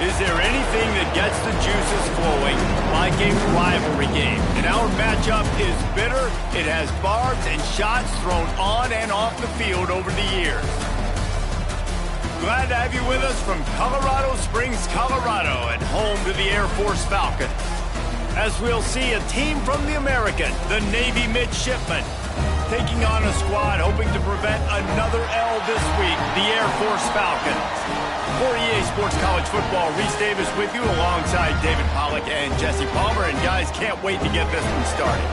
Is there anything that gets the juices flowing like a rivalry game? And our matchup is bitter. It has barbs and shots thrown on and off the field over the years. Glad to have you with us from Colorado Springs, Colorado, and home to the Air Force Falcons. As we'll see a team from the American, the Navy Midshipmen, taking on a squad hoping to prevent another L this week, the Air Force Falcons. For EA Sports College Football, Reese Davis with you alongside David Pollack and Jesse Palmer. And guys, can't wait to get this one started.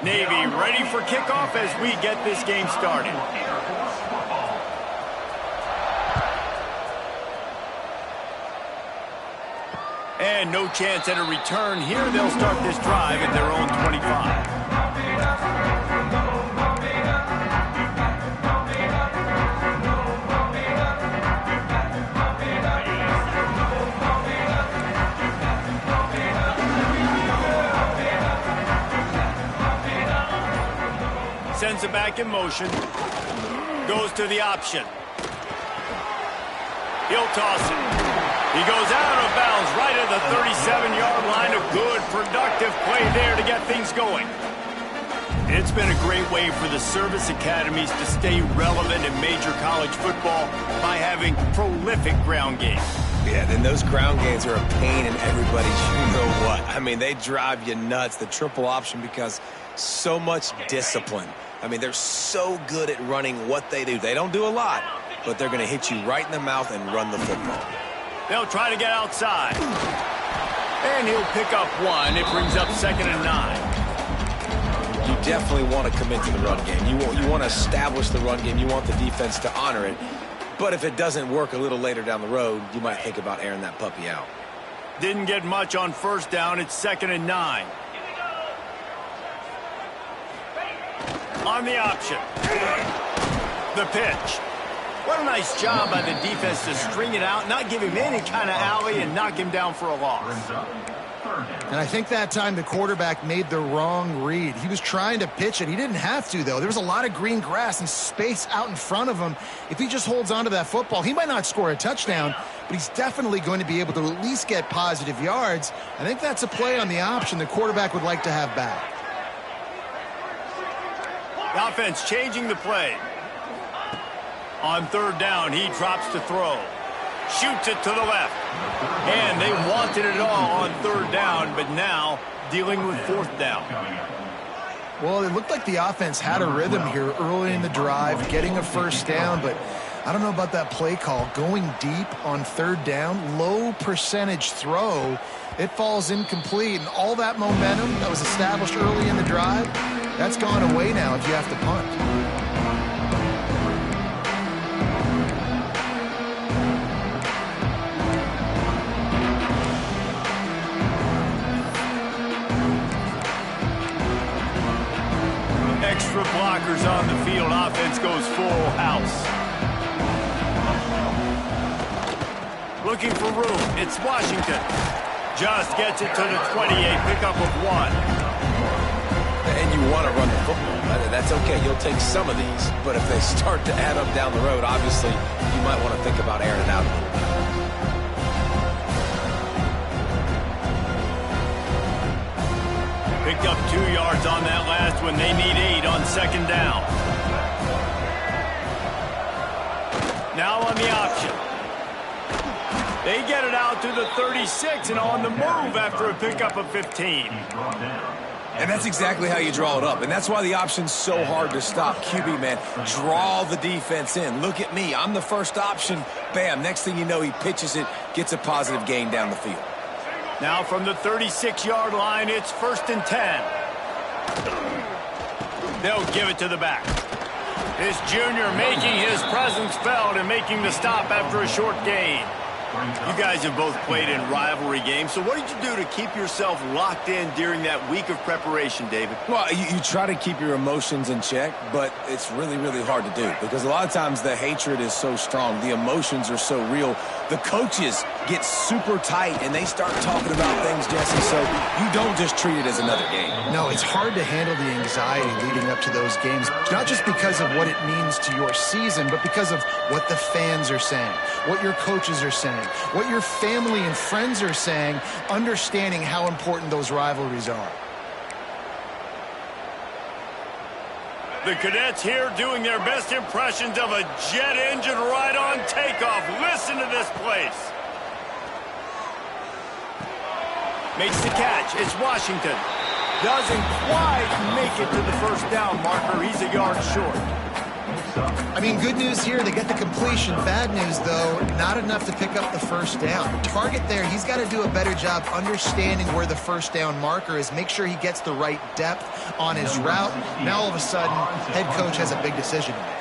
Navy ready for kickoff as we get this game started. And no chance at a return here. They'll start this drive at their own 25. Sends it back in motion. Goes to the option. He'll toss it. He goes out of bounds right at the 37-yard line. A good, productive play there to get things going. It's been a great way for the service academies to stay relevant in major college football by having prolific ground games. Yeah, then those ground games are a pain in everybody's you-know-what. I mean, they drive you nuts, the triple option, because so much discipline. I mean, they're so good at running what they do. They don't do a lot, but they're going to hit you right in the mouth and run the football. They'll try to get outside. And he'll pick up one. It brings up 2nd and 9. You definitely want to commit to the run game. You want to establish the run game. You want the defense to honor it. But if it doesn't work a little later down the road, you might think about airing that puppy out. Didn't get much on 1st down. It's 2nd and 9. On the option. The pitch. What a nice job by the defense to string it out, not give him any kind of alley, and knock him down for a loss. And I think that time the quarterback made the wrong read. He was trying to pitch it. He didn't have to, though. There was a lot of green grass and space out in front of him. If he just holds on to that football, he might not score a touchdown, but he's definitely going to be able to at least get positive yards. I think that's a play on the option the quarterback would like to have back. The offense changing the play. On 3rd down, he drops to throw. Shoots it to the left. And they wanted it all on 3rd down, but now dealing with 4th down. Well, it looked like the offense had a rhythm here early in the drive, getting a 1st down, but I don't know about that play call. Going deep on 3rd down, low percentage throw, it falls incomplete, and all that momentum that was established early in the drive, that's gone away now if you have to punt. Extra blockers on the field. Offense goes full house. Looking for room. It's Washington. Just gets it to the 28. Pickup of 1. And you want to run the football. That's okay. You'll take some of these. But if they start to add up down the road, obviously, you might want to think about airing it out a little bit. Picked up 2 yards on that last one. They need 8 on 2nd down. Now on the option. They get it out to the 36 and on the move after a pickup of 15. And that's exactly how you draw it up. And that's why the option's so hard to stop. QB, man, draw the defense in. Look at me. I'm the first option. Bam. Next thing you know, he pitches it, gets a positive gain down the field. Now from the 36-yard line, it's 1st and 10. They'll give it to the back. This junior making his presence felt and making the stop after a short gain. You guys have both played in rivalry games, so what did you do to keep yourself locked in during that week of preparation, David? Well, you try to keep your emotions in check, but it's really, really hard to do because a lot of times the hatred is so strong. The emotions are so real. The coaches get super tight, and they start talking about things, Jesse, so you don't just treat it as another game. No, it's hard to handle the anxiety leading up to those games, not just because of what it means to your season, but because of what the fans are saying, what your coaches are saying, what your family and friends are saying, understanding how important those rivalries are. The cadets here doing their best impressions of a jet engine right on takeoff. Listen to this place. Makes the catch. It's Washington. Doesn't quite make it to the first down marker. He's a yard short. I mean, good news here, they get the completion. Bad news, though, not enough to pick up the first down. Target there, he's got to do a better job understanding where the first down marker is, make sure he gets the right depth on his route. Now, all of a sudden, head coach has a big decision to make.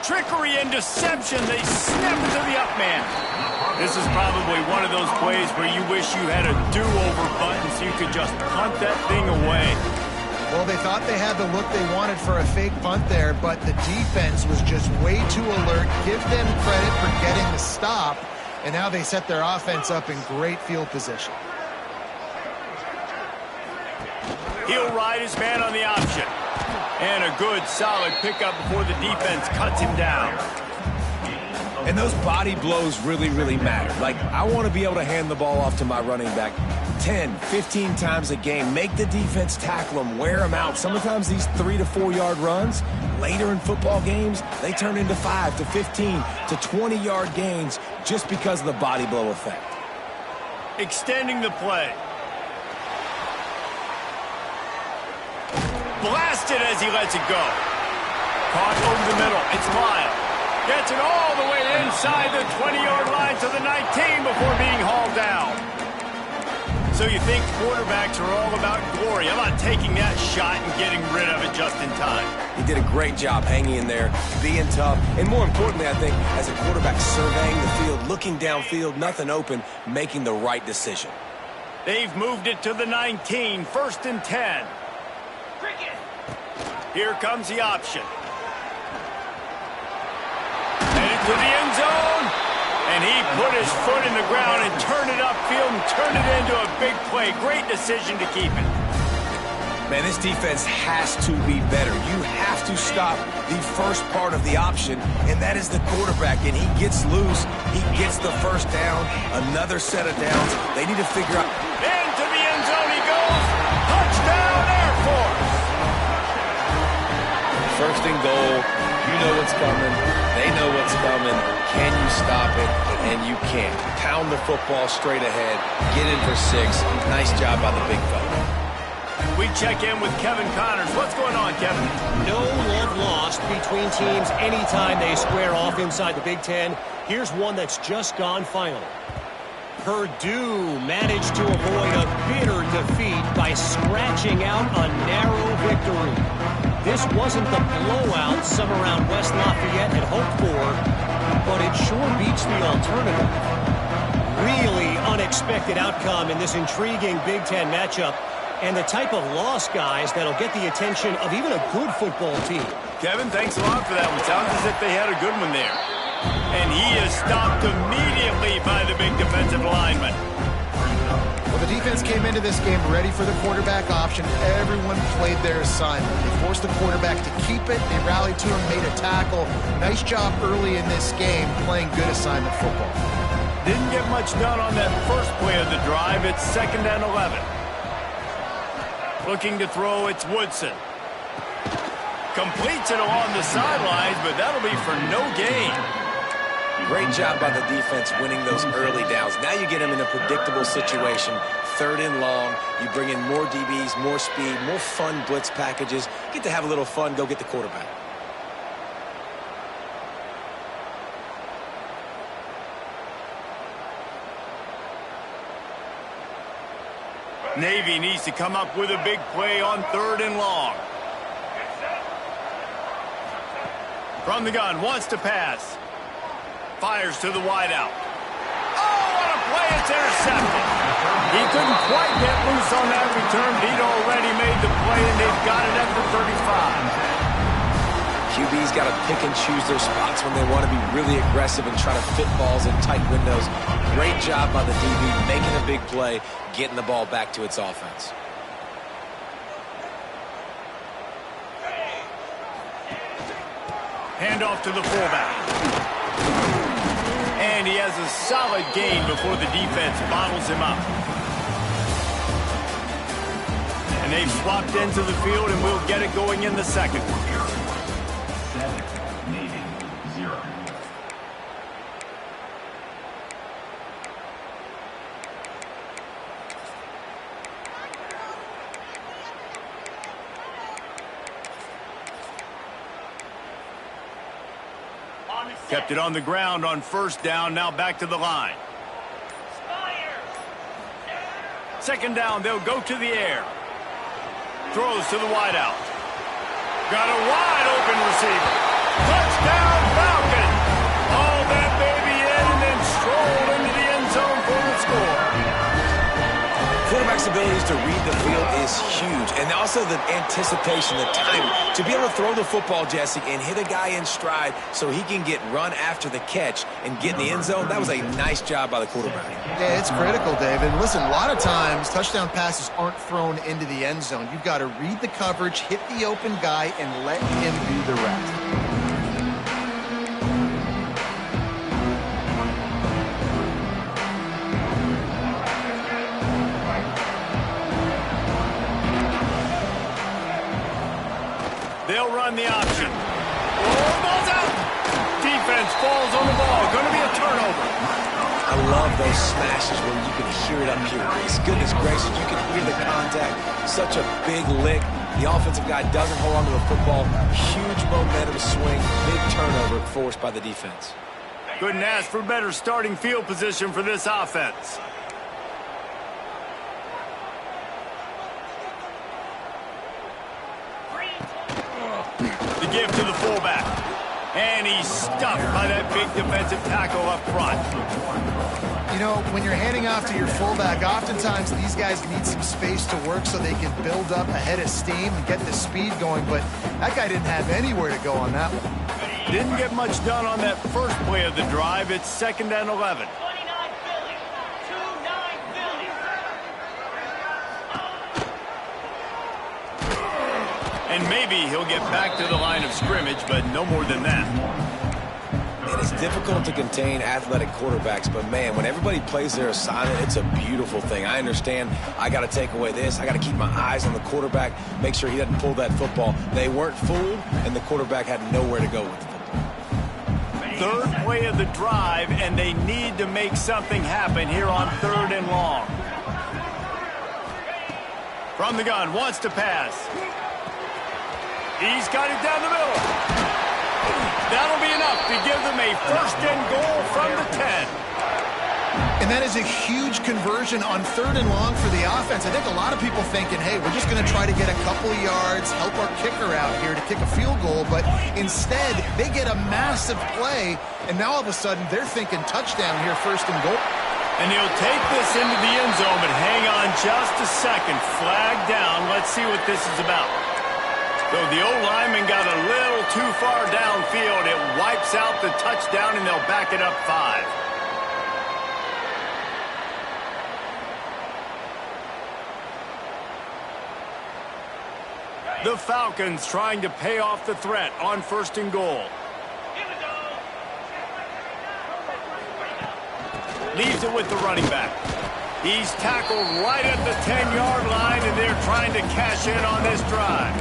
Trickery and deception. They snap it to the up man. This is probably one of those plays where you wish you had a do-over button so you could just punt that thing away. Well, they thought they had the look they wanted for a fake punt there, but the defense was just way too alert. Give them credit for getting the stop, and now they set their offense up in great field position. He'll ride his man on the option. And a good, solid pickup before the defense cuts him down. And those body blows really, really matter. Like, I want to be able to hand the ball off to my running back 10, 15 times a game. Make the defense tackle them, wear them out. Sometimes these 3 to 4 yard runs, later in football games, they turn into 5 to 15 to 20 yard gains just because of the body blow effect. Extending the play. Blasted as he lets it go. Caught over the middle. It's Lyle. Gets it all the way inside the 20-yard line to the 19 before being hauled down. So you think quarterbacks are all about glory. I'm not taking that shot and getting rid of it just in time. He did a great job hanging in there, being tough, and more importantly, I think, as a quarterback surveying the field, looking downfield, nothing open, making the right decision. They've moved it to the 19, 1st and 10. Here comes the option. Headed to the end zone. And he put his foot in the ground and turned it upfield and turned it into a big play. Great decision to keep it. Man, this defense has to be better. You have to stop the first part of the option, and that is the quarterback. And he gets loose. He gets the first down. Another set of downs. They need to figure out. Into the end zone he goes. Touchdown, Air Force. First and goal. You know what's coming. They know what's coming. Can you stop it? And you can't. Pound the football straight ahead. Get in for 6. Nice job by the big fella. We check in with Kevin Connors. What's going on, Kevin? No love lost between teams anytime they square off inside the Big Ten. Here's one that's just gone final. Purdue managed to avoid a bitter defeat by scratching out a narrow victory. This wasn't the blowout some around West Lafayette had hoped for, but it sure beats the alternative. Really unexpected outcome in this intriguing Big Ten matchup, and the type of loss, guys, that'll get the attention of even a good football team. Kevin, thanks a lot for that one. Sounds as if they had a good one there. And he is stopped immediately by the big defensive lineman. Well, the defense came into this game ready for the quarterback option. Everyone played their assignment. They forced the quarterback to keep it. They rallied to him, made a tackle. Nice job early in this game playing good assignment football. Didn't get much done on that first play of the drive. It's 2nd and 11. Looking to throw, it's Woodson. Completes it along the sidelines, but that'll be for no gain. Great job by the defense winning those early downs. Now you get them in a predictable situation. 3rd and long. You bring in more DBs, more speed, more fun blitz packages. Get to have a little fun. Go get the quarterback. Navy needs to come up with a big play on 3rd and long. From the gun, wants to pass. Fires to the wideout. away. It's intercepted. He couldn't quite get loose on that return, but he'd already made the play, and they've got it at the 35. QB's got to pick and choose their spots when they want to be really aggressive and try to fit balls in tight windows. Great job by the DB making a big play, getting the ball back to its offense. Handoff to the fullback. And he has a solid gain before the defense bottles him up. And they've swapped into the field, and we'll get it going in the second. Kept it on the ground on first down. Now back to the line. Second down, they'll go to the air. Throws to the wideout. Got a wide open receiver. Touchdown Falcons! All that baby in and then strolled into the end zone for the score. Quarterback's abilities to read the field is huge, and also the anticipation, the timing. To be able to throw the football, Jesse, and hit a guy in stride so he can get run after the catch and get in the end zone, that was a nice job by the quarterback. Yeah, it's critical, David. Listen, a lot of times touchdown passes aren't thrown into the end zone. You've got to read the coverage, hit the open guy, and let him do the rest. They'll run the option. Oh, ball's out. Defense falls on the ball. Going to be a turnover. I love those smashes where you can hear it up here. Goodness gracious, you can hear the contact. Such a big lick. The offensive guy doesn't hold on to the football. Huge momentum swing. Big turnover forced by the defense. Couldn't ask for better starting field position for this offense. Give to the fullback. And he's stuffed by that big defensive tackle up front. You know, when you're handing off to your fullback, oftentimes these guys need some space to work so they can build up a head of steam and get the speed going, but that guy didn't have anywhere to go on that one. Didn't get much done on that first play of the drive. It's 2nd and 11. And maybe he'll get back to the line of scrimmage, but no more than that. And it's difficult to contain athletic quarterbacks, but, man, when everybody plays their assignment, it's a beautiful thing. I understand I got to take away this. I got to keep my eyes on the quarterback, make sure he doesn't pull that football. They weren't fooled, and the quarterback had nowhere to go with the football. Third play of the drive, and they need to make something happen here on 3rd and long. From the gun, wants to pass. He's got it down the middle. That'll be enough to give them a 1st and goal from the 10. And that is a huge conversion on 3rd and long for the offense. I think a lot of people thinking, hey, we're just going to try to get a couple of yards, help our kicker out here to kick a field goal. But instead, they get a massive play, and now all of a sudden they're thinking touchdown here, 1st and goal. And he'll take this into the end zone, but hang on just a second. Flag down. Let's see what this is about. So the O-lineman got a little too far downfield. It wipes out the touchdown, and they'll back it up 5. The Falcons trying to pay off the threat on 1st and goal. Leaves it with the running back. He's tackled right at the 10-yard line, and they're trying to cash in on this drive.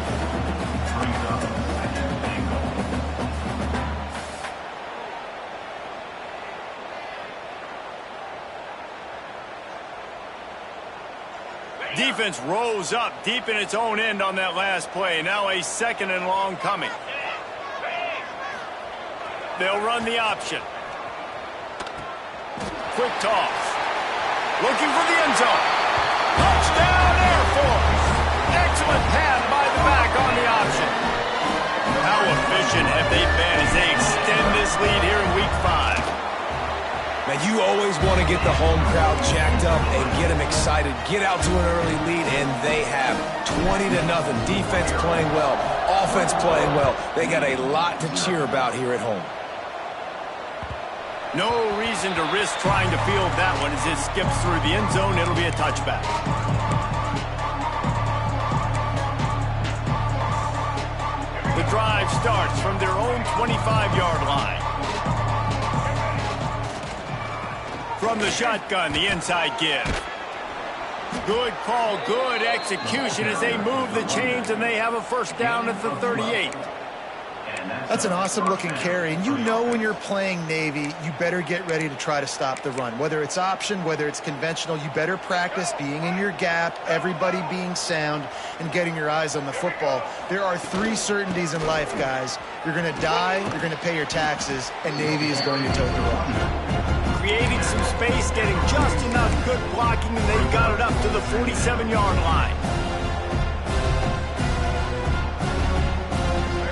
Defense rose up deep in its own end on that last play. Now a 2nd and long coming. They'll run the option. Quick toss. Looking for the end zone. Touchdown Air Force. Excellent pass by the back on the option. How efficient have they been as they extend this lead here in Week 5? Now, you always want to get the home crowd jacked up and get them excited, get out to an early lead, and they have 20-0. Defense playing well, offense playing well. They got a lot to cheer about here at home. No reason to risk trying to field that one as it skips through the end zone. It'll be a touchback. The drive starts from their own 25-yard line. From the shotgun, the inside give. Good call, good execution as they move the chains, and they have a first down at the 38. That's an awesome-looking carry, and you know when you're playing Navy, you better get ready to try to stop the run. Whether it's option, whether it's conventional, you better practice being in your gap, everybody being sound, and getting your eyes on the football. There are 3 certainties in life, guys. You're going to die, you're going to pay your taxes, and Navy is going to tote the rock. Creating some space, getting just enough good blocking, and they got it up to the 47-yard line.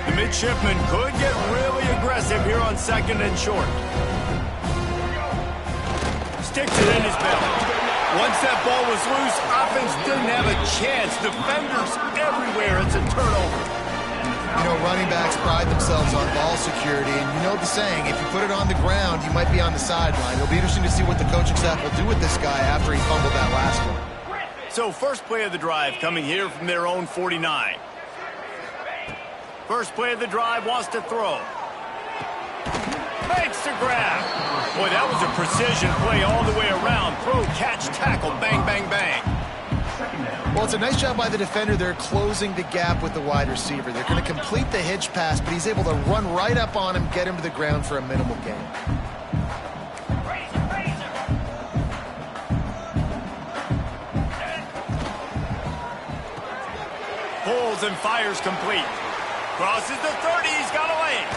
The midshipman could get really aggressive here on second and short. Sticks it in his belly. Once that ball was loose, offense didn't have a chance. Defenders everywhere. It's a turnover. You know, running backs pride themselves on ball security, and you know the saying, if you put it on the ground, you might be on the sideline. It'll be interesting to see what the coaching staff will do with this guy after he fumbled that last one. So first play of the drive coming here from their own 49. First play of the drive, wants to throw. Makes the grab. Boy, that was a precision play all the way around. Throw, catch, tackle, bang, bang, bang. Well, it's a nice job by the defender. They're closing the gap with the wide receiver. They're going to complete the hitch pass, but he's able to run right up on him, get him to the ground for a minimal gain. Pulls and fires complete. Crosses the 30. He's got a lane.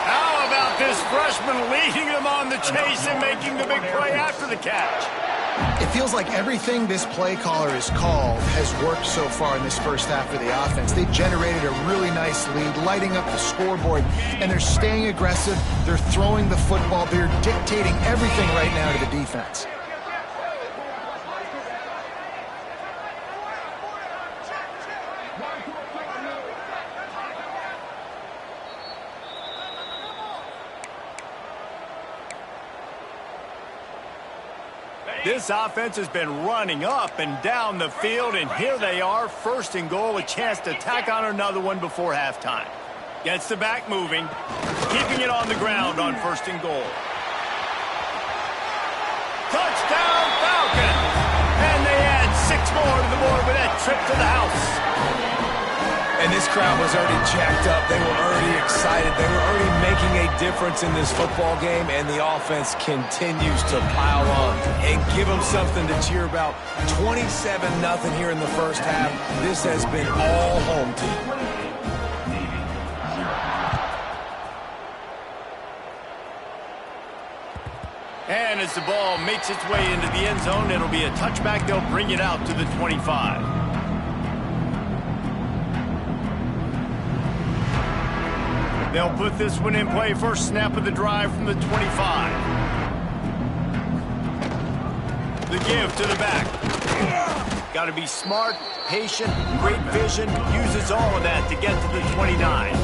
How about this freshman leading them on the chase and making the big play after the catch? It feels like everything this play caller has called has worked so far in this first half of the offense. They've generated a really nice lead, lighting up the scoreboard, and they're staying aggressive. They're throwing the football. They're dictating everything right now to the defense. This offense has been running up and down the field, and here they are, first and goal, a chance to tack on another one before halftime. Gets the back moving, keeping it on the ground on first and goal. Touchdown, Falcons! And they add 6 more to the board with that trip to the house. And this crowd was already jacked up. They were already excited. They were already making a difference in this football game, and the offense continues to pile on and give them something to cheer about. 27-0 here in the first half. This has been all home team. And as the ball makes its way into the end zone, it'll be a touchback. They'll bring it out to the 25. They'll put this one in play. First snap of the drive from the 25. The give to the back. Got to be smart, patient, great vision. Uses all of that to get to the 29.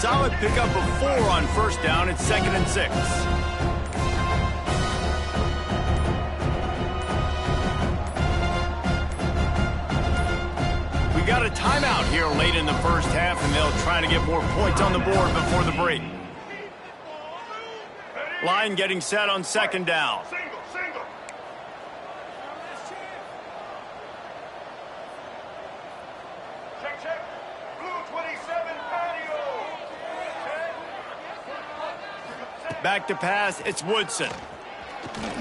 Solid pickup of 4 on first down. It's 2nd and 6. We got a timeout here late in the first half, and they'll try to get more points on the board before the break. Line getting set on 2nd down. Back to pass, it's Woodson.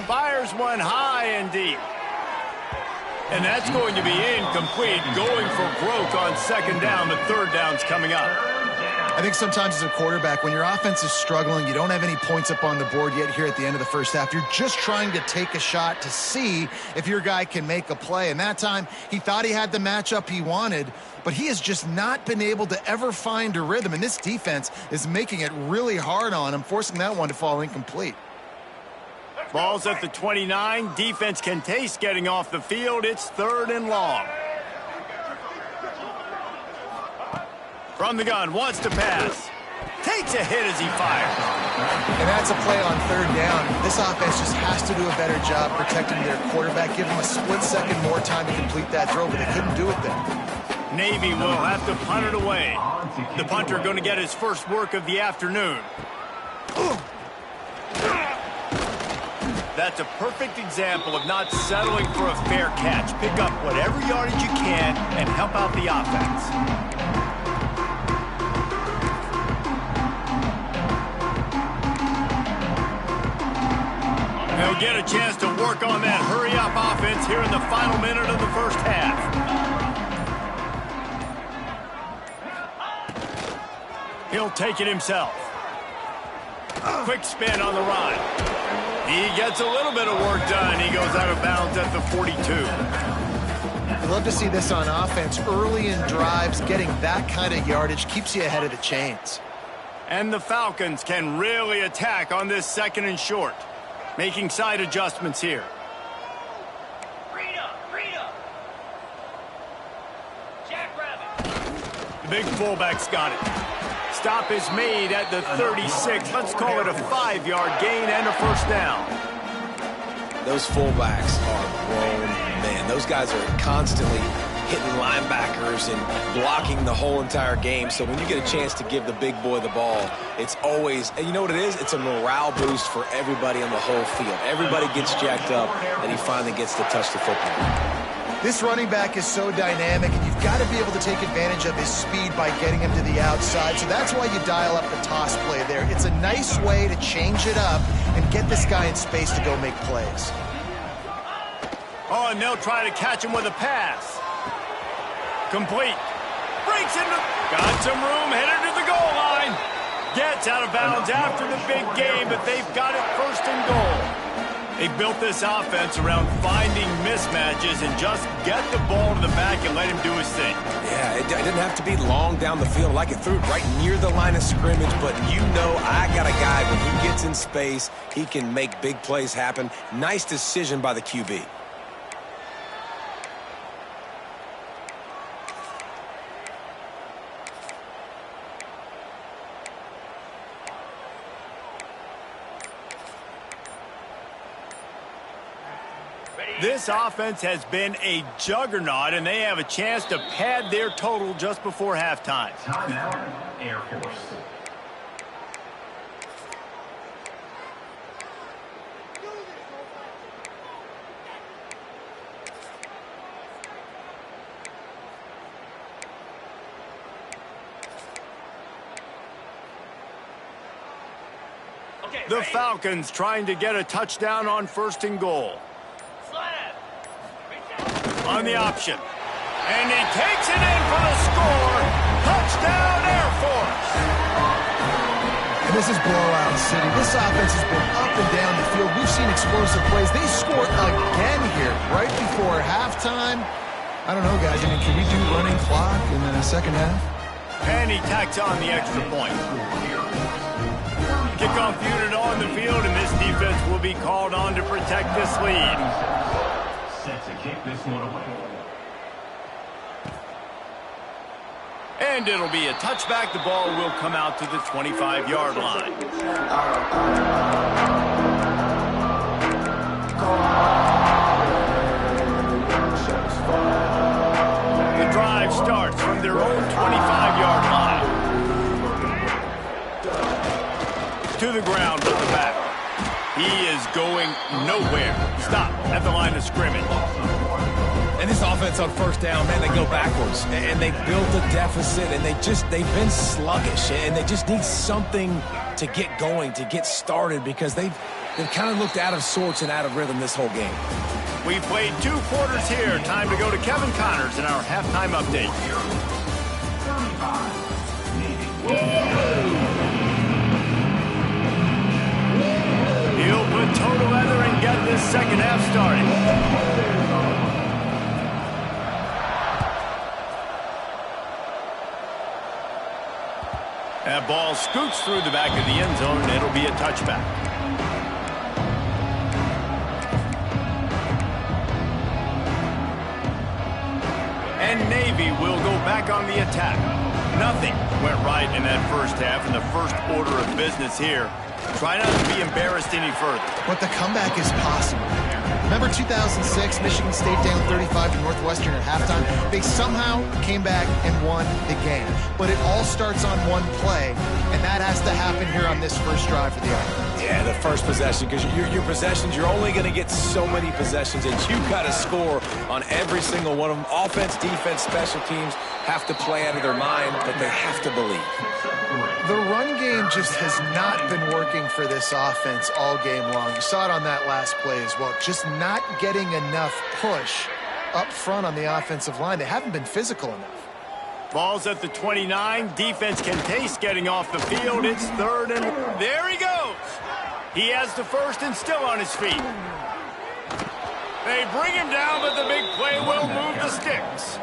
Fires one high and deep. And that's going to be incomplete. Going for broke on 2nd down. The 3rd down's coming up. I think sometimes as a quarterback, when your offense is struggling, you don't have any points up on the board yet here at the end of the first half. You're just trying to take a shot to see if your guy can make a play. And that time, he thought he had the matchup he wanted, but he has just not been able to ever find a rhythm. And this defense is making it really hard on him, forcing that one to fall incomplete. Ball's at the 29. Defense can taste getting off the field. It's 3rd and long. From the gun, wants to pass. Takes a hit as he fires. And that's a play on 3rd down. This offense just has to do a better job protecting their quarterback. Give him a split second more time to complete that throw, but they couldn't do it there. Navy will have to punt it away. The punter going to get his first work of the afternoon. That's a perfect example of not settling for a fair catch. Pick up whatever yardage you can and help out the offense. They'll get a chance to work on that hurry-up offense here in the final minute of the first half. He'll take it himself. Quick spin on the run. He gets a little bit of work done. He goes out of bounds at the 42. I'd love to see this on offense. Early in drives, getting that kind of yardage keeps you ahead of the chains. And the Falcons can really attack on this 2nd and short. Making side adjustments here. The big fullback's got it. Stop is made at the 36. Let's call it a 5-yard gain and a first down. Those fullbacks are grown men. Those guys are constantly hitting linebackers and blocking the whole entire game. So when you get a chance to give the big boy the ball, it's always, and you know what it is? It's a morale boost for everybody on the whole field. Everybody gets jacked up, and he finally gets to touch the football. This running back is so dynamic, and you've got to be able to take advantage of his speed by getting him to the outside. So that's why you dial up the toss play there. It's a nice way to change it up and get this guy in space to go make plays. Oh, and they'll try to catch him with a pass. Complete. Breaks into... Got some room, headed to the goal line. Gets out of bounds after the big game, but they've got it 1st and goal. They built this offense around finding mismatches and just get the ball to the back and let him do his thing. Yeah, it didn't have to be long down the field. Like it threw it right near the line of scrimmage, but you know I got a guy, when he gets in space, he can make big plays happen. Nice decision by the QB. This offense has been a juggernaut, and they have a chance to pad their total just before halftime. Timeout, Air Force. The Falcons trying to get a touchdown on 1st and goal. On the option. And he takes it in for the score. Touchdown, Air Force. And this is blowout city. This offense has been up and down the field. We've seen explosive plays. They scored again here right before halftime. I don't know, guys. I mean, can we do running clock in the 2nd half? And he tacks on the extra point. Kickoff unit on the field, and this defense will be called on to protect this lead. Set to kick this one away. And it'll be a touchback. The ball will come out to the 25-yard line. The drive starts from their own 25-yard line. To the ground with the back. He is going nowhere. Stop at the line of scrimmage. And this offense on 1st down, man, they go backwards. And they built a deficit, and they've been sluggish. And they just need something to get going, to get started, because they've kind of looked out of sorts and out of rhythm this whole game. We've played 2 quarters here. Time to go to Kevin Connors in our halftime update. He'll put toe to leather and get this second half started. That ball scoots through the back of the end zone, and it'll be a touchback. And Navy will go back on the attack. Nothing went right in that first half, and the first order of business here. Try not to be embarrassed any further. But the comeback is possible. Remember 2006, Michigan State down 35 to Northwestern at halftime? They somehow came back and won the game. But it all starts on one play, and that has to happen here on this first drive for the offense. Yeah, the first possession, because your possessions, you're only going to get so many possessions, and you've got to score on every single one of them. Offense, defense, special teams have to play out of their mind, but they have to believe. The run game just has not been working for this offense all game long. You saw it on that last play as well. Just not getting enough push up front on the offensive line. They haven't been physical enough. Ball's at the 29. Defense can taste getting off the field. It's third and... There he goes! He has the first and still on his feet. They bring him down, but the big play will move the sticks.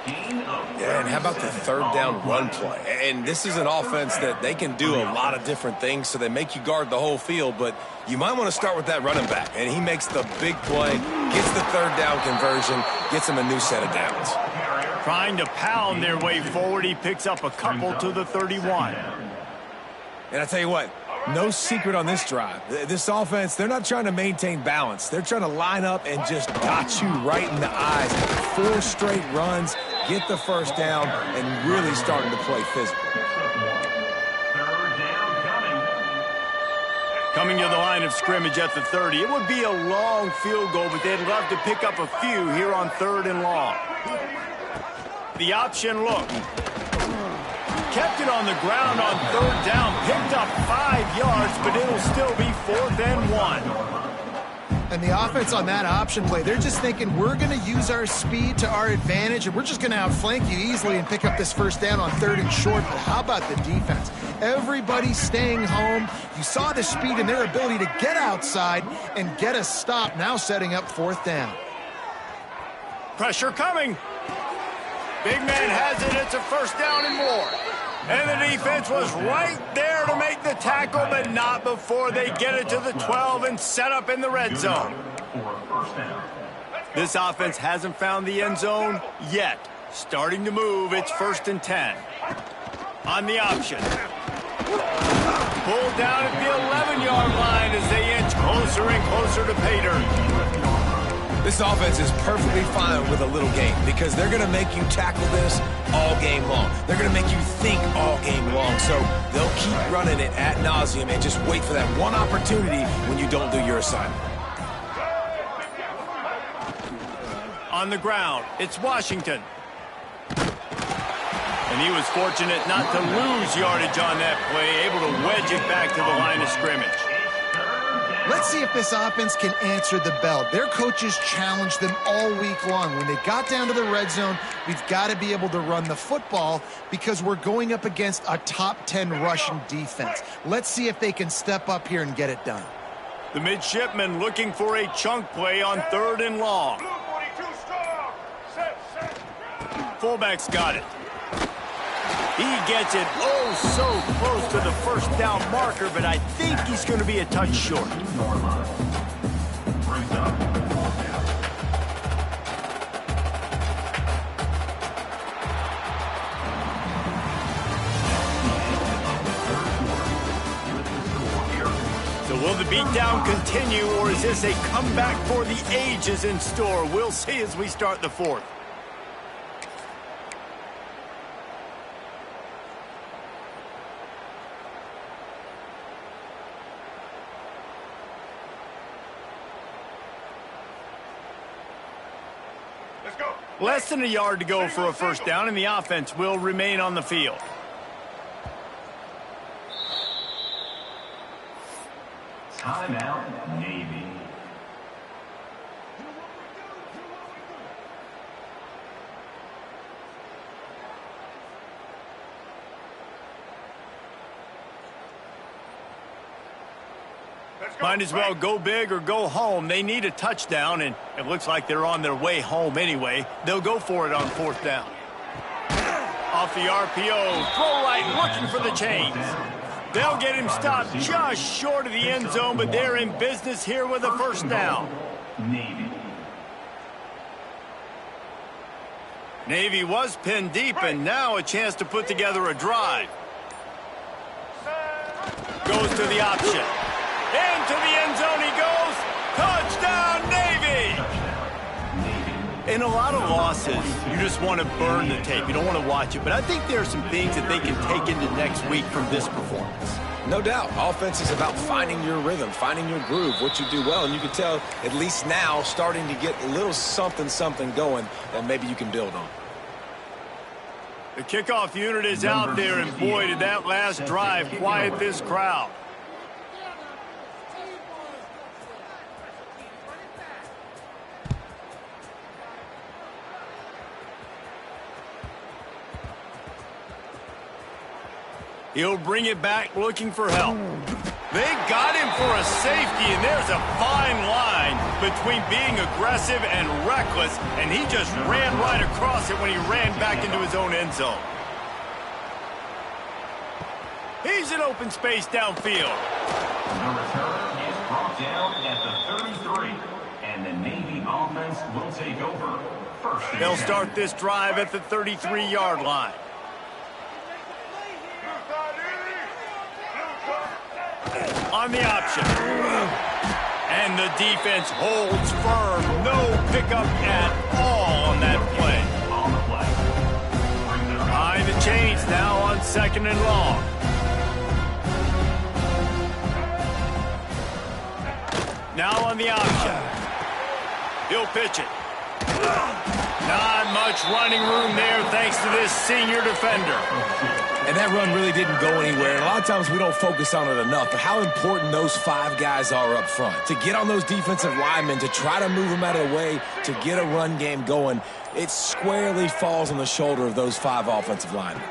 Yeah, and how about the third down run play? And this is an offense that they can do a lot of different things, so they make you guard the whole field, but you might want to start with that running back. And he makes the big play, gets the third down conversion, gets him a new set of downs. Trying to pound their way forward, he picks up a couple to the 31. And I tell you what, no secret on this drive. This offense, they're not trying to maintain balance. They're trying to line up and just dot you right in the eyes. 4 straight runs, get the first down, and really starting to play physical. Coming to the line of scrimmage at the 30. It would be a long field goal, but they'd love to pick up a few here on third and long. The option look. Kept it on the ground on third down. Picked up 5 yards, but it'll still be 4th and 1. And the offense on that option play, they're just thinking we're going to use our speed to our advantage, and we're just going to outflank you easily and pick up this first down on third and short. But how about the defense? Everybody staying home. You saw the speed and their ability to get outside and get a stop, now setting up 4th down. Pressure coming. Big man has it. It's a first down and more. And the defense was right there to make the tackle, but not before they get it to the 12 and set up in the red zone. This offense hasn't found the end zone yet. Starting to move, it's 1st and 10. On the option. Pulled down at the 11-yard line as they inch closer and closer to pay dirt. This offense is perfectly fine with a little game because they're going to make you tackle this all game long. They're going to make you think all game long. So they'll keep running it ad nauseum and just wait for that one opportunity when you don't do your assignment. On the ground, it's Washington. And he was fortunate not to lose yardage on that play, able to wedge it back to the line of scrimmage. Let's see if this offense can answer the bell. Their coaches challenged them all week long. When they got down to the red zone, we've got to be able to run the football because we're going up against a top 10 Russian defense. Let's see if they can step up here and get it done. The midshipman looking for a chunk play on third and long. Fullback's got it. He gets it so close to the first down marker, but I think he's going to be a touch short. So will the beatdown continue, or is this a comeback for the ages in store? We'll see as we start the 4th. Less than a yard to go for a first down, and the offense will remain on the field. Timeout, Navy. Might as well go big or go home. They need a touchdown, and it looks like they're on their way home anyway. They'll go for it on 4th down. Off the RPO, throw right, looking for the chains. They'll get him stopped just short of the end zone, but they're in business here with a 1st down. Navy was pinned deep, and now a chance to put together a drive. Goes to the option. Into the end zone he goes. Touchdown, Navy! In a lot of losses, you just want to burn the tape. You don't want to watch it. But I think there are some things that they can take into next week from this performance. No doubt. Offense is about finding your rhythm, finding your groove, what you do well. And you can tell, at least now, starting to get a little something going that maybe you can build on. The kickoff unit is out there, and boy, did that last drive quiet this crowd. He'll bring it back looking for help. They got him for a safety, and there's a fine line between being aggressive and reckless, and he just ran right across it when he ran back into his own end zone. He's in open space downfield. The return is brought down at the 33, and the Navy offense will take over. First, they'll start this drive at the 33-yard line. On the option. And the defense holds firm. No pickup at all on that play. Behind the chains now on 2nd and long. Now on the option. He'll pitch it. Not much running room there thanks to this senior defender. And that run really didn't go anywhere. And a lot of times we don't focus on it enough. But how important those 5 guys are up front. To get on those defensive linemen, to try to move them out of the way, to get a run game going, it squarely falls on the shoulder of those 5 offensive linemen.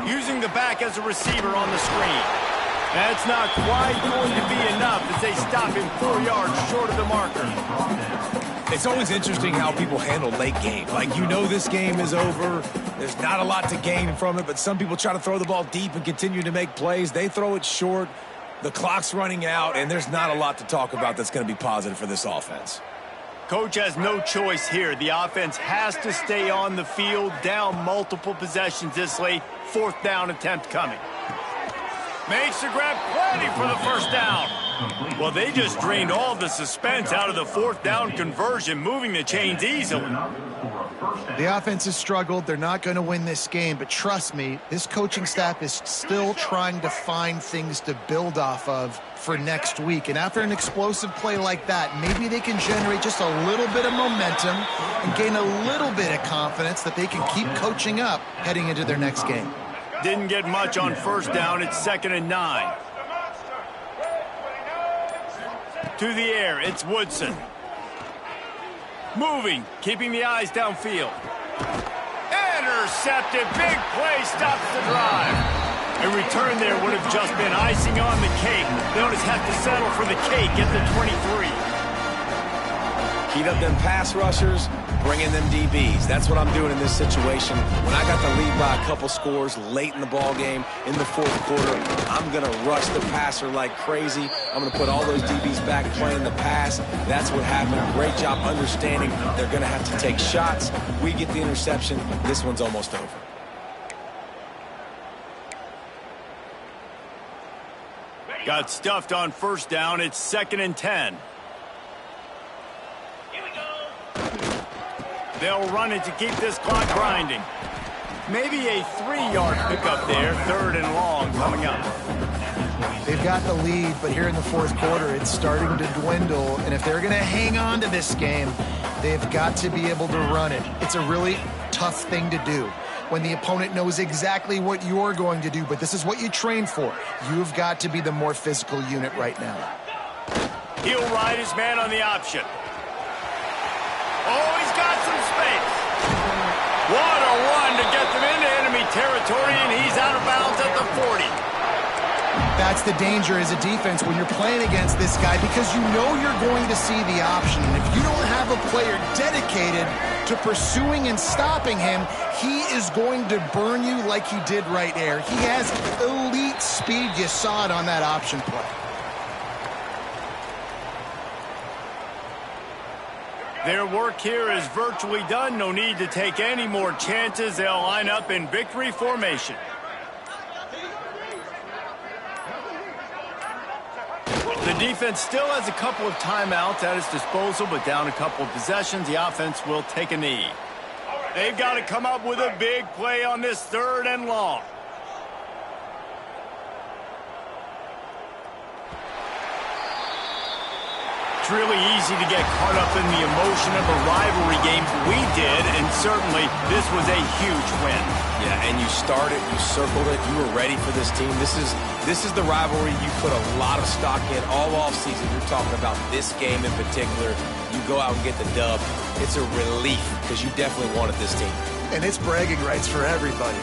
Using the back as a receiver on the screen. That's not quite going to be enough as they stop him 4 yards short of the marker. It's always interesting how people handle late game. Like, you know this game is over. There's not a lot to gain from it, but some people try to throw the ball deep and continue to make plays. They throw it short. The clock's running out, and there's not a lot to talk about that's going to be positive for this offense. Coach has no choice here. The offense has to stay on the field, down multiple possessions this late. 4th down attempt coming. Makes the grab, plenty for the 1st down. Well, they just drained all the suspense out of the 4th down conversion, moving the chains easily. The offense has struggled. They're not going to win this game, but trust me, this coaching staff is still trying to find things to build off of for next week. And after an explosive play like that, maybe they can generate just a little bit of momentum and gain a little bit of confidence that they can keep coaching up heading into their next game. Didn't get much on 1st down. It's 2nd and 9. To the air, it's Woodson. Moving, keeping the eyes downfield. Intercepted, big play, stops the drive. A return there would have just been icing on the cake. They'll just have to settle for the cake at the 23. Heat up them pass rushers, bring in them DBs. That's what I'm doing in this situation. When I got the lead by a couple scores late in the ball game, in the 4th quarter, I'm going to rush the passer like crazy. I'm going to put all those DBs back playing the pass. That's what happened. Great job understanding they're going to have to take shots. We get the interception. This one's almost over. Got stuffed on 1st down. It's 2nd and 10. They'll run it to keep this clock grinding. Maybe a 3-yard pickup there. 3rd and long coming up. They've got the lead, but here in the 4th quarter, it's starting to dwindle. And if they're going to hang on to this game, they've got to be able to run it. It's a really tough thing to do when the opponent knows exactly what you're going to do, but this is what you train for. You've got to be the more physical unit right now. He'll ride his man on the option. Oh, he's got some space. What a run to get them into enemy territory, and he's out of bounds at the 40. That's the danger as a defense when you're playing against this guy, because you know you're going to see the option. And if you don't have a player dedicated to pursuing and stopping him, he is going to burn you like he did right there. He has elite speed. You saw it on that option play. Their work here is virtually done. No need to take any more chances. They'll line up in victory formation. The defense still has a couple of timeouts at its disposal, but down a couple of possessions, the offense will take a knee. They've got to come up with a big play on this 3rd and long. It's really easy to get caught up in the emotion of a rivalry game. We did, and certainly this was a huge win. Yeah, and you started, you circled it, you were ready for this team. This is the rivalry you put a lot of stock in all offseason. You're talking about this game in particular. You go out and get the dub. It's a relief because you definitely wanted this team. And it's bragging rights for everybody.